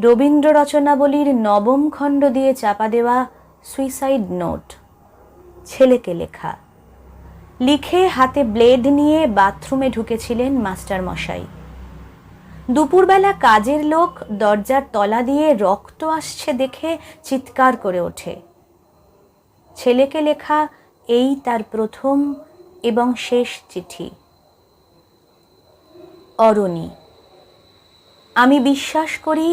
রবীন্দ্র রচনাবলীর নবম খণ্ড দিয়ে চাপা দেওয়া সুইসাইড নোট, ছেলেকে লেখা। লিখে হাতে ব্লেড নিয়ে বাথরুমে ঢুকেছিলেন মাস্টার মশাই। দুপুরবেলা কাজের লোক দরজার তলা দিয়ে রক্ত আসছে দেখে চিৎকার করে ওঠে। ছেলেকে লেখা এই তার প্রথম এবং শেষ চিঠি। অরণি, আমি বিশ্বাস করি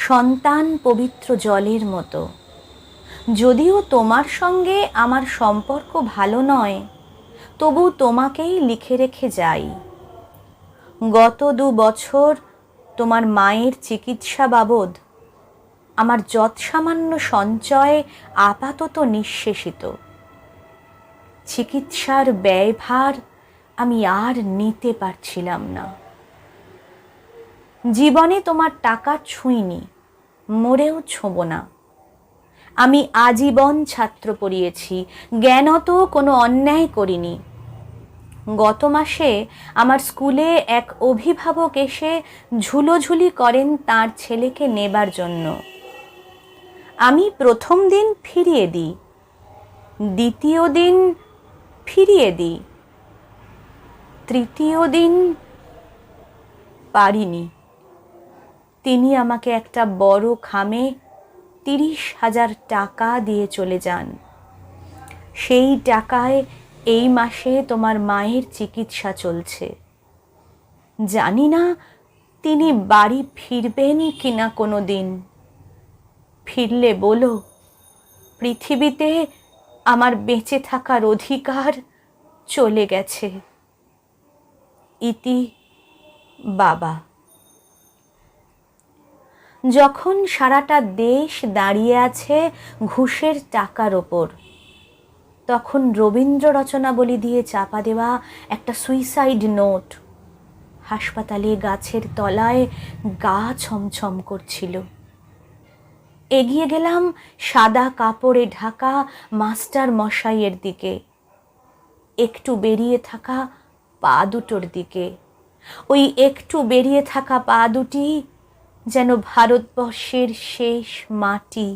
সন্তান পবিত্র জলের মতো। যদিও তোমার সঙ্গে আমার সম্পর্ক ভালো নয়, তবু তোমাকেই লিখে রেখে যাই। গত 2 বছর তোমার মায়ের চিকিৎসা বাবদ আমার যৎসামান্য সঞ্চয় আপাতত নিঃশেষিত। চিকিৎসার ব্যয়ভার আমি আর নিতে পারছিলাম না। জীবনে তোমার টাকা ছুঁইনি, মরেও ছোঁব না। আমি আজীবন ছাত্র পড়িয়েছি, জ্ঞানত কোনো অন্যায় করিনি। গত মাসে আমার স্কুলে এক অভিভাবক এসে ঝুলোঝুলি করেন তার ছেলেকে নেবার জন্য। আমি প্রথম দিন ফিরিয়ে দিই, দ্বিতীয় দিন ফিরিয়ে দিই, তৃতীয় দিন পারিনি। তিনি আমাকে একটা বড় খামে 30,000 টাকা দিয়ে চলে যান। সেই টাকায় এই মাসে তোমার মায়ের চিকিৎসা চলছে। জানি না তিনি বাড়ি ফিরবেন কিনা কোনো দিন। ফিরলে বলো, পৃথিবীতে আমার বেঁচে থাকার অধিকার চলে গেছে। ইতি বাবা। যখন সারাটা দেশ দাঁড়িয়ে আছে ঘুষের টাকার ওপর, তখন রবীন্দ্র রচনাবলী দিয়ে চাপা দেওয়া একটা সুইসাইড নোট হাসপাতালে গাছের তলায় গা ছমছম করছিল। এগিয়ে গেলাম সাদা কাপড়ে ঢাকা মাস্টার মশাইয়ের দিকে, একটু বেরিয়ে থাকা পা দুটোর দিকে। ওই একটু বেরিয়ে থাকা পা দুটি যেন ভারতবর্ষের শেষ মাটি।